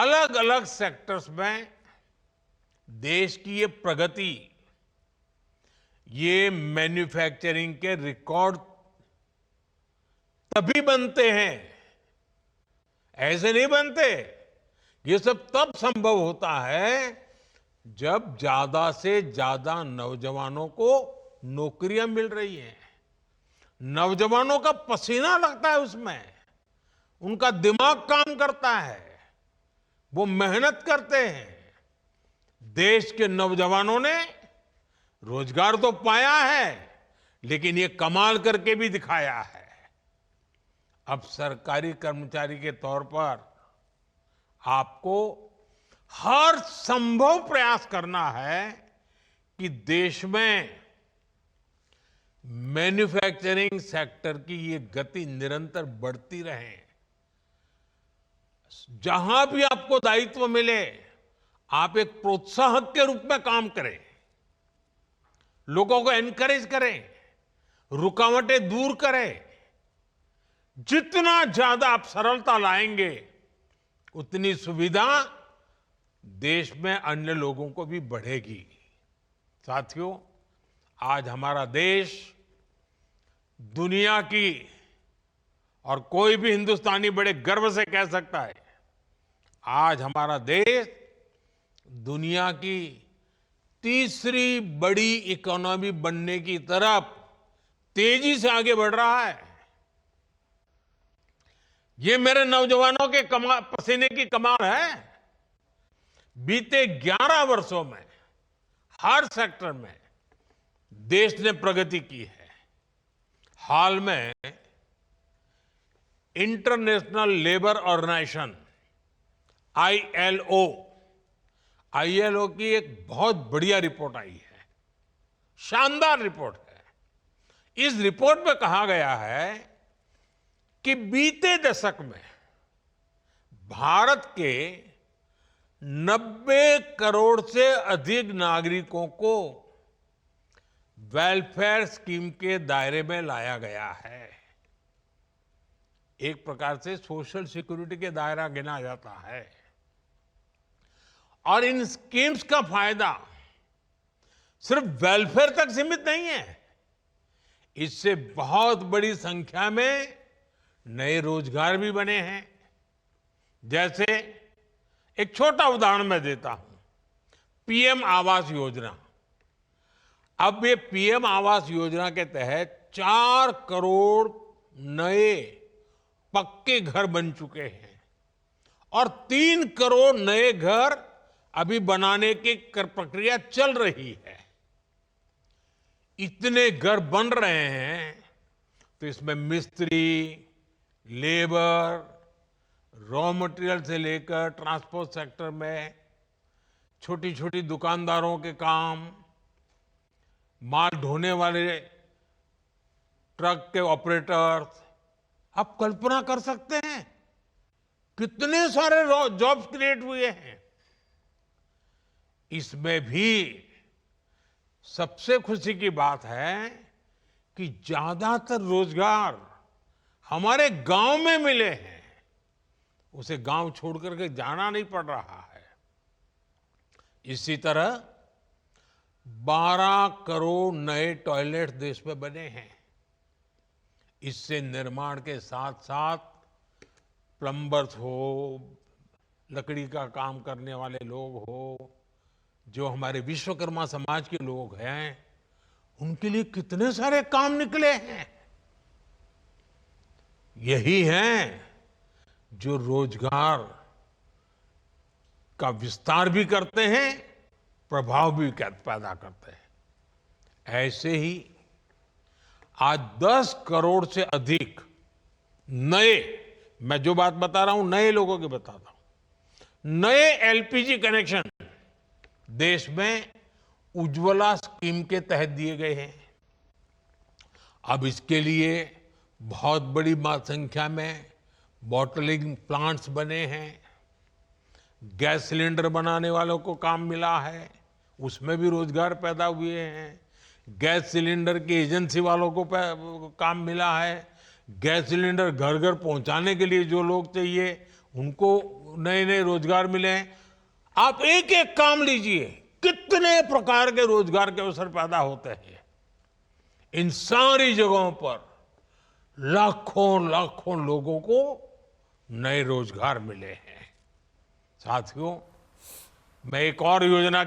अलग अलग सेक्टर्स में देश की ये प्रगति, ये मैन्युफैक्चरिंग के रिकॉर्ड तभी बनते हैं, ऐसे नहीं बनते। ये सब तब संभव होता है जब ज्यादा से ज्यादा नौजवानों को नौकरियां मिल रही हैं, नौजवानों का पसीना लगता है उसमें, उनका दिमाग काम करता है, वो मेहनत करते हैं। देश के नौजवानों ने रोजगार तो पाया है, लेकिन ये कमाल करके भी दिखाया है। अब सरकारी कर्मचारी के तौर पर आपको हर संभव प्रयास करना है कि देश में मैन्युफैक्चरिंग सेक्टर की ये गति निरंतर बढ़ती रहे। जहां भी आपको दायित्व मिले, आप एक प्रोत्साहक के रूप में काम करें, लोगों को एनकरेज करें, रुकावटें दूर करें। जितना ज्यादा आप सरलता लाएंगे, उतनी सुविधा देश में अन्य लोगों को भी बढ़ेगी। साथियों, आज हमारा देश दुनिया की, और कोई भी हिंदुस्तानी बड़े गर्व से कह सकता है, आज हमारा देश दुनिया की तीसरी बड़ी इकोनॉमी बनने की तरफ तेजी से आगे बढ़ रहा है। ये मेरे नौजवानों के पसीने की कमाल है। बीते 11 वर्षों में हर सेक्टर में देश ने प्रगति की है। हाल में इंटरनेशनल लेबर ऑर्गेनाइजेशन आईएलओ की एक बहुत बढ़िया रिपोर्ट आई है, शानदार रिपोर्ट है। इस रिपोर्ट में कहा गया है कि बीते दशक में भारत के 90 करोड़ से अधिक नागरिकों को वेलफेयर स्कीम के दायरे में लाया गया है। एक प्रकार से सोशल सिक्योरिटी के दायरा गिना जाता है। और इन स्कीम्स का फायदा सिर्फ वेलफेयर तक सीमित नहीं है। इससे बहुत बड़ी संख्या में नए रोजगार भी बने हैं। जैसे एक छोटा उदाहरण मैं देता हूं, पीएम आवास योजना। अब ये पीएम आवास योजना के तहत 4 करोड़ नए पक्के घर बन चुके हैं और 3 करोड़ नए घर अभी बनाने की प्रक्रिया चल रही है। इतने घर बन रहे हैं तो इसमें मिस्त्री, लेबर, रॉ मटेरियल से लेकर ट्रांसपोर्ट सेक्टर में छोटी छोटी दुकानदारों के काम, माल ढोने वाले ट्रक के ऑपरेटर्स, आप कल्पना कर सकते हैं कितने सारे जॉब्स क्रिएट हुए हैं। इसमें भी सबसे खुशी की बात है कि ज्यादातर रोजगार हमारे गांव में मिले हैं। उसे गांव छोड़ करके जाना नहीं पड़ रहा है। इसी तरह 12 करोड़ नए टॉयलेट देश में बने हैं। इससे निर्माण के साथ साथ प्लम्बर्स हो, लकड़ी का काम करने वाले लोग हो, जो हमारे विश्वकर्मा समाज के लोग हैं, उनके लिए कितने सारे काम निकले हैं। यही हैं जो रोजगार का विस्तार भी करते हैं, प्रभाव भी पैदा करते हैं। ऐसे ही आज 10 करोड़ से अधिक नए, मैं जो बात बता रहा हूं नए लोगों की बताता हूं, नए एलपीजी कनेक्शन देश में उज्ज्वला स्कीम के तहत दिए गए हैं। अब इसके लिए बहुत बड़ी संख्या में बॉटलिंग प्लांट्स बने हैं। गैस सिलेंडर बनाने वालों को काम मिला है, उसमें भी रोजगार पैदा हुए हैं। गैस सिलेंडर की एजेंसी वालों को काम मिला है। गैस सिलेंडर घर घर पहुंचाने के लिए जो लोग चाहिए, उनको नए नए रोजगार मिले हैं। आप एक एक काम लीजिए, कितने प्रकार के रोजगार के अवसर पैदा होते हैं। इन सारी जगहों पर लाखों लाखों लोगों को नए रोजगार मिले हैं। साथियों, मैं एक और योजना